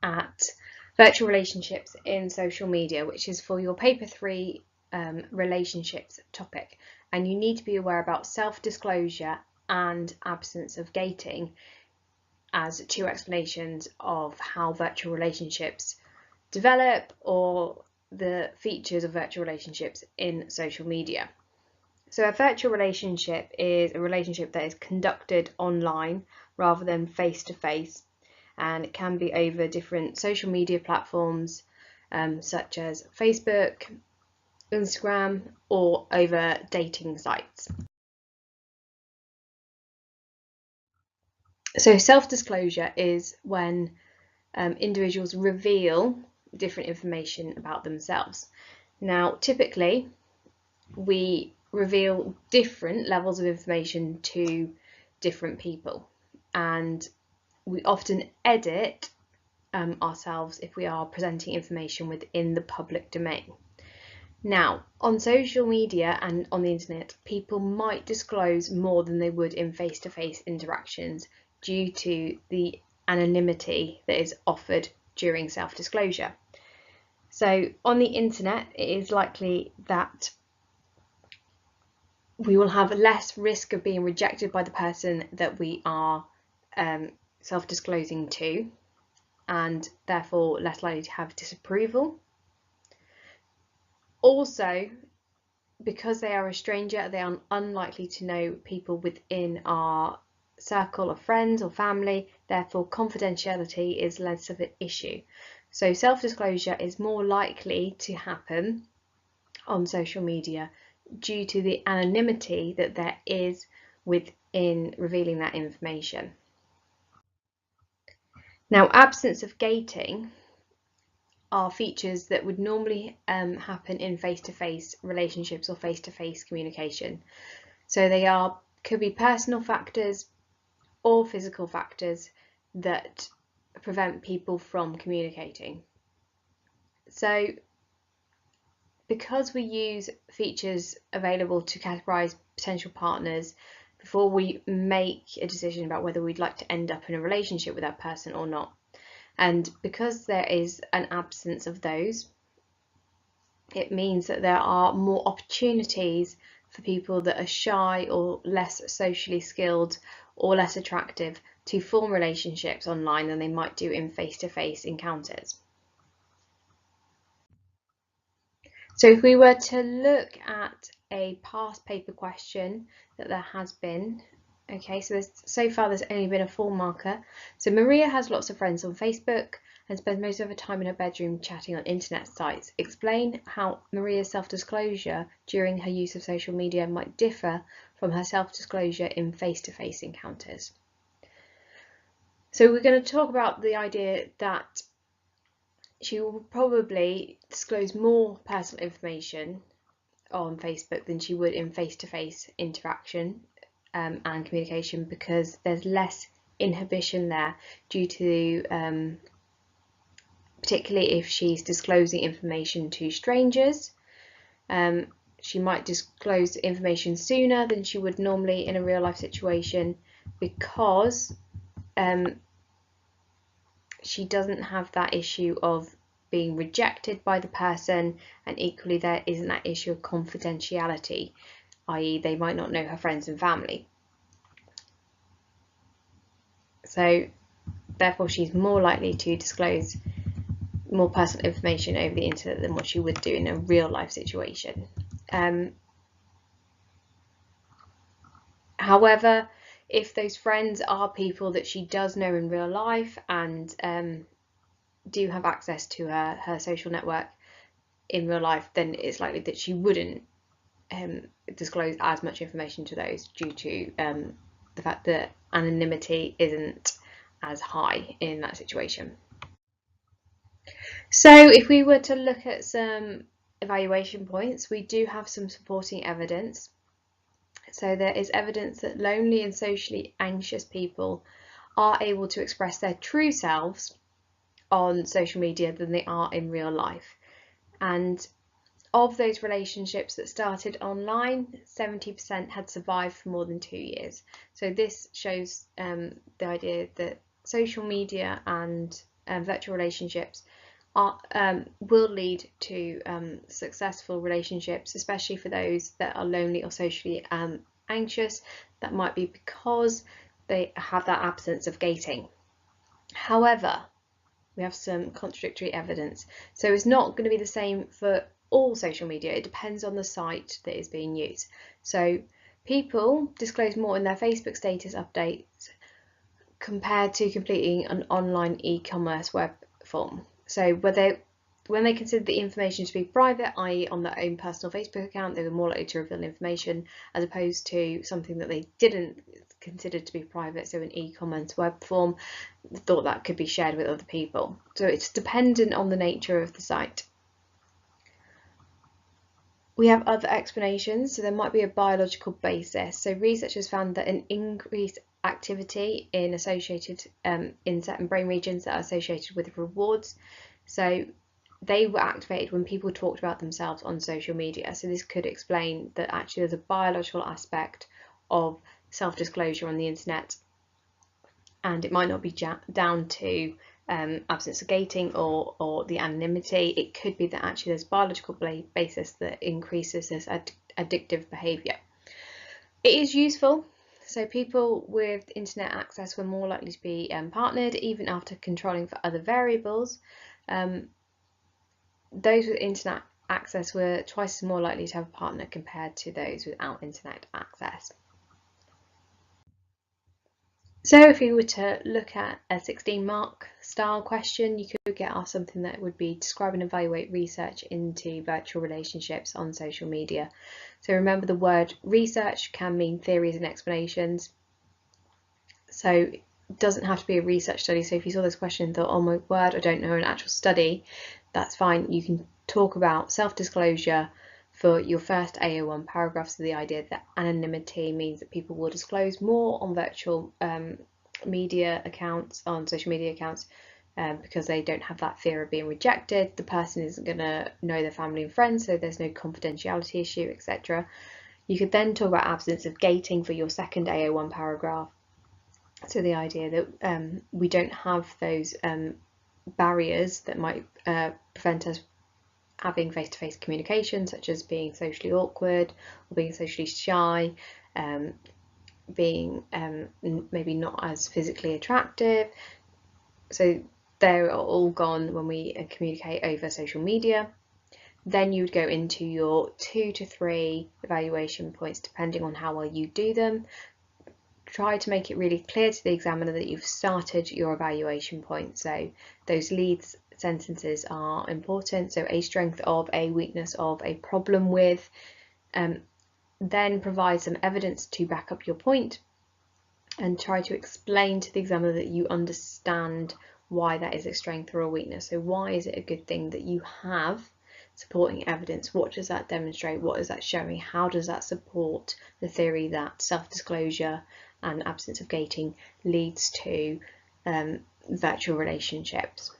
at virtual relationships in social media, which is for your paper 3 relationships topic, and you need to be aware about self-disclosure and absence of gating as 2 explanations of how virtual relationships develop or the features of virtual relationships in social media. So a virtual relationship is a relationship that is conducted online rather than face-to-face, and it can be over different social media platforms such as Facebook, Instagram, or over dating sites. So self-disclosure is when individuals reveal different information about themselves. Now, typically, we reveal different levels of information to different people, and we often edit ourselves if we are presenting information within the public domain. Now, on social media and on the internet, people might disclose more than they would in face-to-face interactions due to the anonymity that is offered during self-disclosure. So on the internet, it is likely that we will have less risk of being rejected by the person that we are self-disclosing to, and therefore less likely to have disapproval. Also, because they are a stranger, they are unlikely to know people within our circle of friends or family, therefore confidentiality is less of an issue. So self-disclosure is more likely to happen on social media due to the anonymity that there is within revealing that information. Now, absence of gating are features that would normally happen in face-to-face relationships or face-to-face communication. So they could be personal factors or physical factors that prevent people from communicating. So because we use features available to categorize potential partners before we make a decision about whether we'd like to end up in a relationship with that person or not, and because there is an absence of those, it means that there are more opportunities for people that are shy or less socially skilled or less attractive to form relationships online than they might do in face-to-face encounters. So if we were to look at a past paper question that there has been, okay, so far there's only been a 4 marker. So Maria has lots of friends on Facebook and spends most of her time in her bedroom chatting on internet sites. Explain how Maria's self-disclosure during her use of social media might differ from her self-disclosure in face-to-face encounters. So we're going to talk about the idea that she will probably disclose more personal information on Facebook than she would in face-to-face interaction and communication, because there's less inhibition there due to particularly if she's disclosing information to strangers. She might disclose information sooner than she would normally in a real life situation, because she doesn't have that issue of being rejected by the person, and equally there isn't that issue of confidentiality, i.e. they might not know her friends and family. So therefore she's more likely to disclose more personal information over the internet than what she would do in a real life situation. However, if those friends are people that she does know in real life and do have access to her social network in real life, then it's likely that she wouldn't disclose as much information to those due to the fact that anonymity isn't as high in that situation. So if we were to look at some evaluation points, we do have some supporting evidence. So there is evidence that lonely and socially anxious people are able to express their true selves on social media than they are in real life. And of those relationships that started online, 70% had survived for more than 2 years. So this shows the idea that social media and virtual relationships will lead to successful relationships, especially for those that are lonely or socially anxious. That might be because they have that absence of gating. However, we have some contradictory evidence. So it's not going to be the same for all social media. It depends on the site that is being used. So people disclose more in their Facebook status updates compared to completing an online e-commerce web form. So when they considered the information to be private, i.e. on their own personal Facebook account, they were more likely to reveal information as opposed to something that they didn't consider to be private, so an e-commerce web form, thought that could be shared with other people. So it's dependent on the nature of the site. We have other explanations, so there might be a biological basis. So researchers found that an increased activity in associated in certain brain regions that are associated with rewards. So they were activated when people talked about themselves on social media. So this could explain that actually there's a biological aspect of self-disclosure on the internet, and it might not be down to absence of gating or the anonymity. It could be that actually there's biological basis that increases this addictive behaviour. It is useful. So people with internet access were more likely to be partnered even after controlling for other variables. Those with internet access were twice as more likely to have a partner compared to those without internet access. So if we were to look at a 16-mark style question, you could get asked something that would be describe and evaluate research into virtual relationships on social media. So remember, the word research can mean theories and explanations. So it doesn't have to be a research study. So if you saw this question and thought, oh my word, I don't know an actual study, that's fine. You can talk about self-disclosure for your first AO1 paragraph. So the idea that anonymity means that people will disclose more on virtual media accounts, on social media accounts, because they don't have that fear of being rejected. The person isn't going to know their family and friends, so there's no confidentiality issue, etc. You could then talk about absence of gating for your second AO1 paragraph. So the idea that we don't have those barriers that might prevent us having face-to-face communication, such as being socially awkward or being socially shy, being maybe not as physically attractive. So they're all gone when we communicate over social media. Then you would go into your 2 to 3 evaluation points depending on how well you do them. Try to make it really clear to the examiner that you've started your evaluation point. So those lead sentences are important. So a strength of, a weakness of, a problem with. Then provide some evidence to back up your point and try to explain to the examiner that you understand why that is a strength or a weakness. So why is it a good thing that you have supporting evidence? What does that demonstrate? What is that showing? How does that support the theory that self-disclosure and absence of gating leads to virtual relationships?